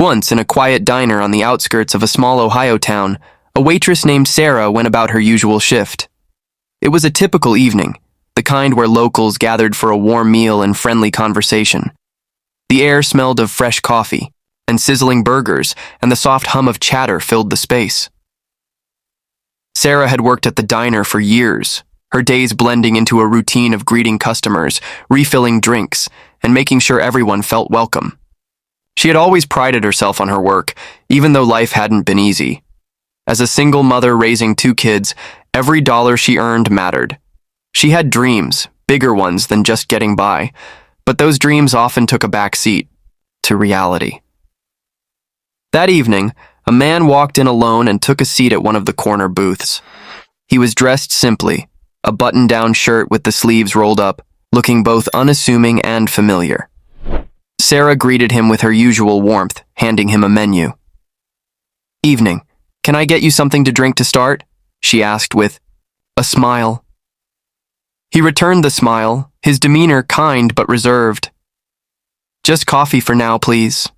Once, in a quiet diner on the outskirts of a small Ohio town, a waitress named Sarah went about her usual shift. It was a typical evening, the kind where locals gathered for a warm meal and friendly conversation. The air smelled of fresh coffee and sizzling burgers, and the soft hum of chatter filled the space. Sarah had worked at the diner for years, her days blending into a routine of greeting customers, refilling drinks, and making sure everyone felt welcome. She had always prided herself on her work, even though life hadn't been easy. As a single mother raising 2 kids, every dollar she earned mattered. She had dreams, bigger ones than just getting by, but those dreams often took a back seat to reality. That evening, a man walked in alone and took a seat at one of the corner booths. He was dressed simply, a button-down shirt with the sleeves rolled up, looking both unassuming and familiar. Sarah greeted him with her usual warmth, handing him a menu. "Evening. Can I get you something to drink to start?" she asked with a smile. He returned the smile, his demeanor kind but reserved. "Just coffee for now, please."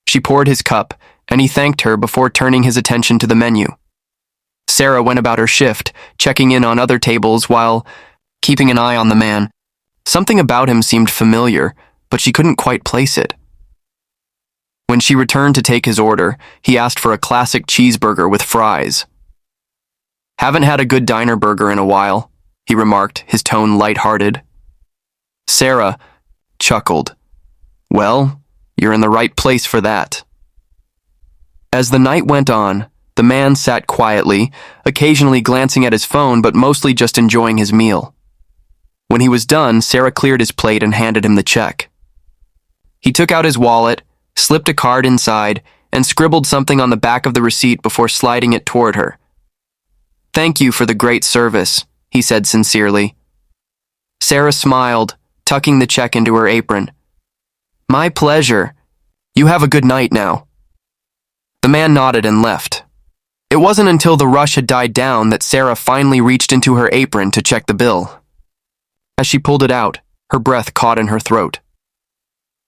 She poured his cup, and he thanked her before turning his attention to the menu. Sarah went about her shift, checking in on other tables while keeping an eye on the man. Something about him seemed familiar, but she couldn't quite place it. When she returned to take his order, he asked for a classic cheeseburger with fries. "Haven't had a good diner burger in a while," he remarked, his tone light-hearted. Sarah chuckled. "Well, you're in the right place for that." As the night went on, the man sat quietly, occasionally glancing at his phone but mostly just enjoying his meal. When he was done, Sarah cleared his plate and handed him the check. He took out his wallet, slipped a card inside, and scribbled something on the back of the receipt before sliding it toward her. "Thank you for the great service," he said sincerely. Sarah smiled, tucking the check into her apron. "My pleasure. You have a good night now." The man nodded and left. It wasn't until the rush had died down that Sarah finally reached into her apron to check the bill. As she pulled it out, her breath caught in her throat.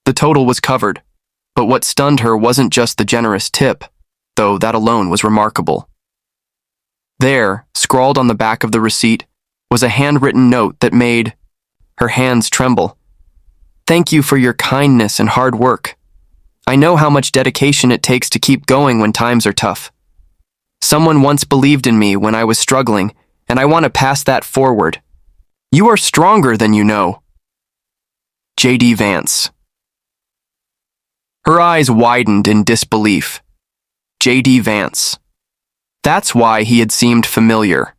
The total was covered, but what stunned her wasn't just the generous tip, though that alone was remarkable. There, scrawled on the back of the receipt, was a handwritten note that made her hands tremble. "Thank you for your kindness and hard work. I know how much dedication it takes to keep going when times are tough. Someone once believed in me when I was struggling, and I want to pass that forward. You are stronger than you know. JD Vance." Her eyes widened in disbelief. JD Vance. That's why he had seemed familiar.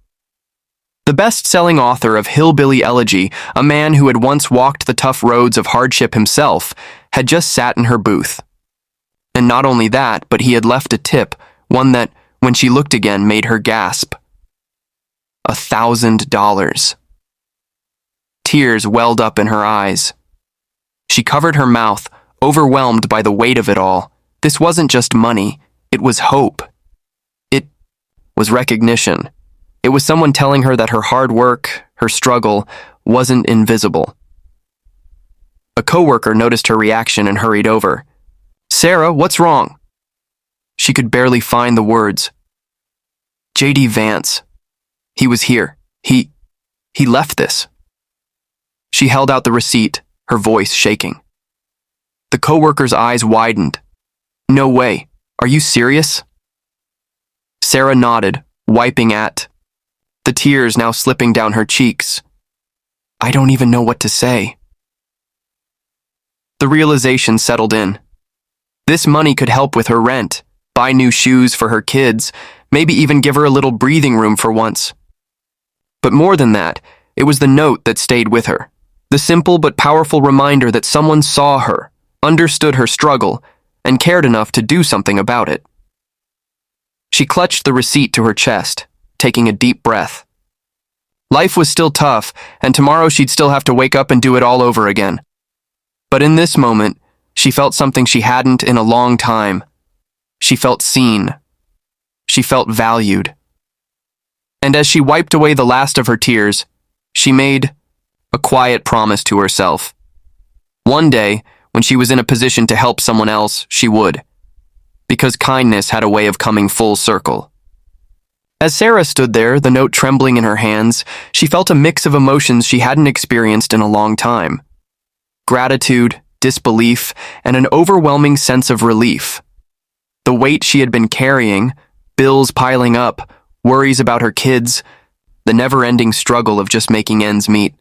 The best-selling author of Hillbilly Elegy, a man who had once walked the tough roads of hardship himself, had just sat in her booth. And not only that, but he had left a tip, one that, when she looked again, made her gasp. $1,000. Tears welled up in her eyes. She covered her mouth, overwhelmed by the weight of it all. This wasn't just money, it was hope. It was recognition. It was someone telling her that her hard work, her struggle, wasn't invisible. A coworker noticed her reaction and hurried over. "Sarah, what's wrong?" She could barely find the words. JD Vance. He was here. He left this. She held out the receipt, her voice shaking. The coworker's eyes widened. "No way. Are you serious?" Sarah nodded, wiping at the tears now slipping down her cheeks. "I don't even know what to say." The realization settled in. This money could help with her rent, buy new shoes for her kids, maybe even give her a little breathing room for once. But more than that, it was the note that stayed with her. The simple but powerful reminder that someone saw her, understood her struggle, and cared enough to do something about it. She clutched the receipt to her chest, taking a deep breath. Life was still tough, and tomorrow she'd still have to wake up and do it all over again. But in this moment, she felt something she hadn't in a long time. She felt seen. She felt valued. And as she wiped away the last of her tears, she made a quiet promise to herself. One day, when she was in a position to help someone else, she would. because kindness had a way of coming full circle. As Sarah stood there, the note trembling in her hands, she felt a mix of emotions she hadn't experienced in a long time. Gratitude, disbelief, and an overwhelming sense of relief. The weight she had been carrying, bills piling up, worries about her kids, the never-ending struggle of just making ends meet,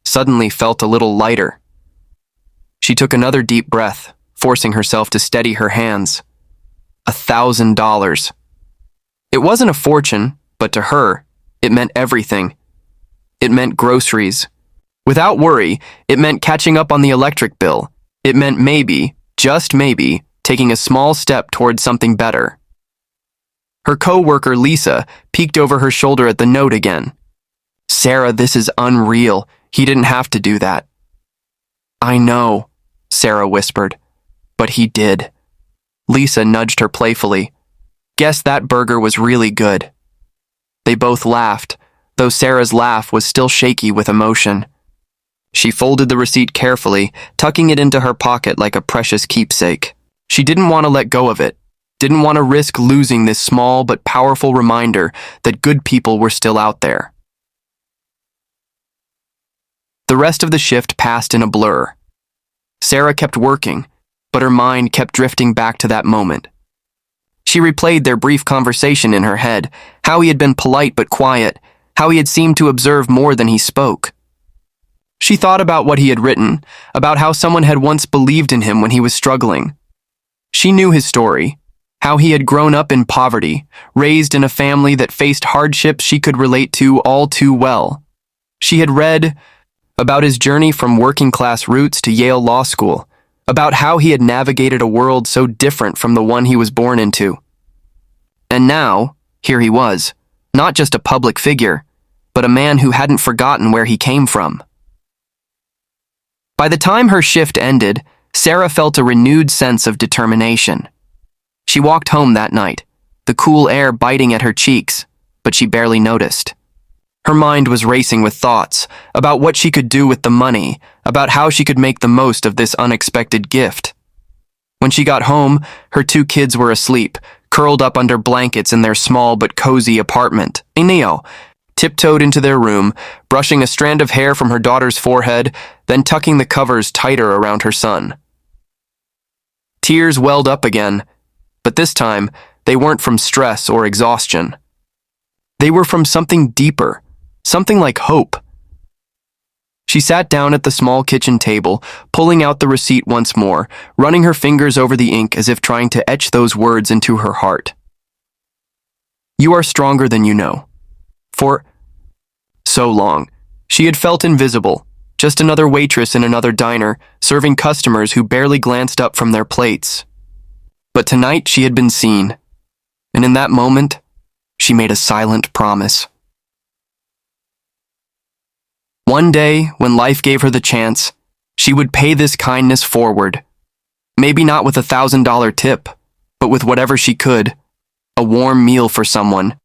suddenly felt a little lighter. She took another deep breath, forcing herself to steady her hands. $1,000. It wasn't a fortune, but to her, it meant everything. It meant groceries. Without worry, it meant catching up on the electric bill. It meant maybe, just maybe, taking a small step towards something better. Her co-worker, Lisa, peeked over her shoulder at the note again. "Sarah, this is unreal. He didn't have to do that." "I know," Sarah whispered. "But he did." Lisa nudged her playfully. "Guess that burger was really good." They both laughed, though Sarah's laugh was still shaky with emotion. She folded the receipt carefully, tucking it into her pocket like a precious keepsake. She didn't want to let go of it, didn't want to risk losing this small but powerful reminder that good people were still out there. The rest of the shift passed in a blur. Sarah kept working, but her mind kept drifting back to that moment. She replayed their brief conversation in her head, how he had been polite but quiet, how he had seemed to observe more than he spoke. She thought about what he had written, about how someone had once believed in him when he was struggling. She knew his story, how he had grown up in poverty, raised in a family that faced hardships she could relate to all too well. She had read about his journey from working-class roots to Yale Law School, about how he had navigated a world so different from the one he was born into. And now, here he was, not just a public figure, but a man who hadn't forgotten where he came from. By the time her shift ended, Sarah felt a renewed sense of determination. She walked home that night, the cool air biting at her cheeks, but she barely noticed. Her mind was racing with thoughts about what she could do with the money, about how she could make the most of this unexpected gift. When she got home, her 2 kids were asleep, curled up under blankets in their small but cozy apartment. Neo tiptoed into their room, brushing a strand of hair from her daughter's forehead, then tucking the covers tighter around her son. Tears welled up again, but this time they weren't from stress or exhaustion. They were from something deeper, something like hope. She sat down at the small kitchen table, pulling out the receipt once more, running her fingers over the ink as if trying to etch those words into her heart. "You are stronger than you know." For so long, she had felt invisible, just another waitress in another diner, serving customers who barely glanced up from their plates. But tonight she had been seen, and in that moment, she made a silent promise. One day, when life gave her the chance, she would pay this kindness forward. Maybe not with $1,000 tip, but with whatever she could. A warm meal for someone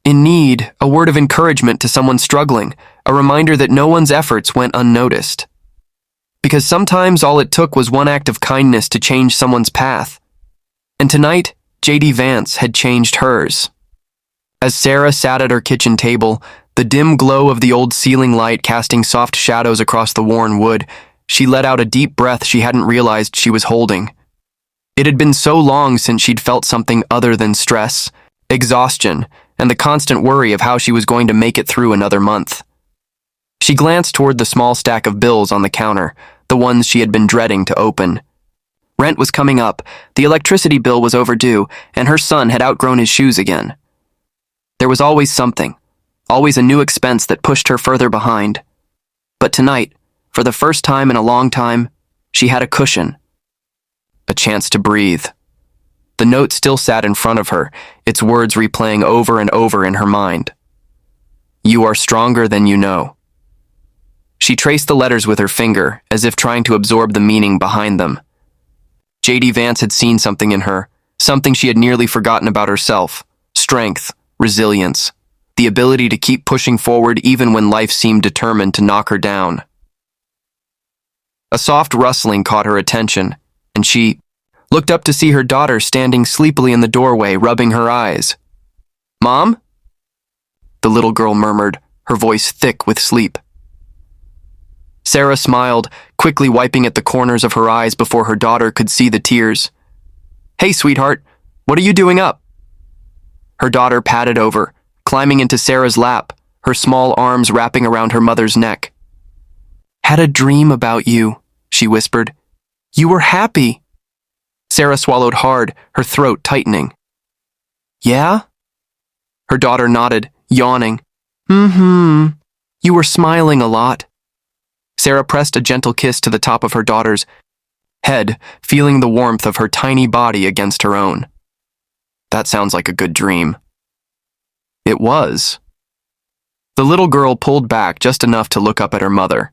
in need, a word of encouragement to someone struggling, a reminder that no one's efforts went unnoticed. Because sometimes all it took was one act of kindness to change someone's path. And tonight, JD Vance had changed hers. As Sarah sat at her kitchen table, the dim glow of the old ceiling light casting soft shadows across the worn wood, she let out a deep breath she hadn't realized she was holding. It had been so long since she'd felt something other than stress, exhaustion, and the constant worry of how she was going to make it through another month. She glanced toward the small stack of bills on the counter, the ones she had been dreading to open. Rent was coming up, the electricity bill was overdue, and her son had outgrown his shoes again. There was always something, always a new expense that pushed her further behind. But tonight, for the first time in a long time, she had a cushion, a chance to breathe. The note still sat in front of her, its words replaying over and over in her mind. "You are stronger than you know." She traced the letters with her finger, as if trying to absorb the meaning behind them. JD Vance had seen something in her, something she had nearly forgotten about herself. Strength, resilience, the ability to keep pushing forward even when life seemed determined to knock her down. A soft rustling caught her attention, and she looked up to see her daughter standing sleepily in the doorway, rubbing her eyes. "Mom?" the little girl murmured, her voice thick with sleep. Sarah smiled, quickly wiping at the corners of her eyes before her daughter could see the tears. "Hey, sweetheart, what are you doing up?" Her daughter padded over, climbing into Sarah's lap, her small arms wrapping around her mother's neck. "Had a dream about you," she whispered. "You were happy." Sarah swallowed hard, her throat tightening. "Yeah?" Her daughter nodded, yawning. You were smiling a lot." Sarah pressed a gentle kiss to the top of her daughter's head, feeling the warmth of her tiny body against her own. "That sounds like a good dream." It was. The little girl pulled back just enough to look up at her mother.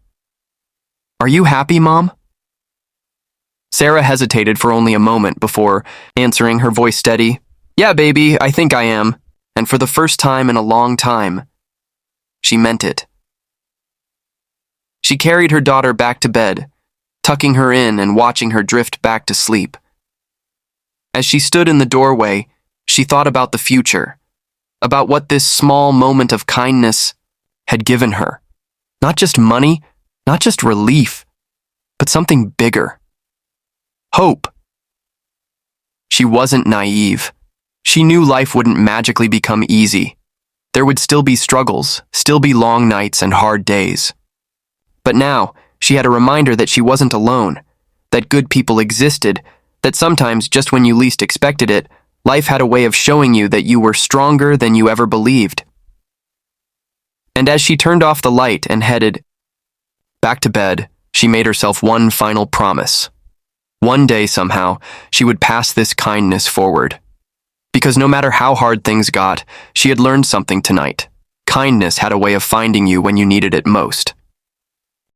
"Are you happy, Mom?" Sarah hesitated for only a moment before answering, her voice steady. "Yeah, baby, I think I am. And for the first time in a long time." She meant it. She carried her daughter back to bed, tucking her in and watching her drift back to sleep. As she stood in the doorway, she thought about the future, about what this small moment of kindness had given her. Not just money, not just relief, but something bigger. Hope. She wasn't naive. She knew life wouldn't magically become easy. There would still be struggles, still be long nights and hard days. But now, she had a reminder that she wasn't alone, that good people existed, that sometimes, just when you least expected it, life had a way of showing you that you were stronger than you ever believed. And as she turned off the light and headed back to bed, she made herself one final promise. One day, somehow, she would pass this kindness forward. Because no matter how hard things got, she had learned something tonight. Kindness had a way of finding you when you needed it most.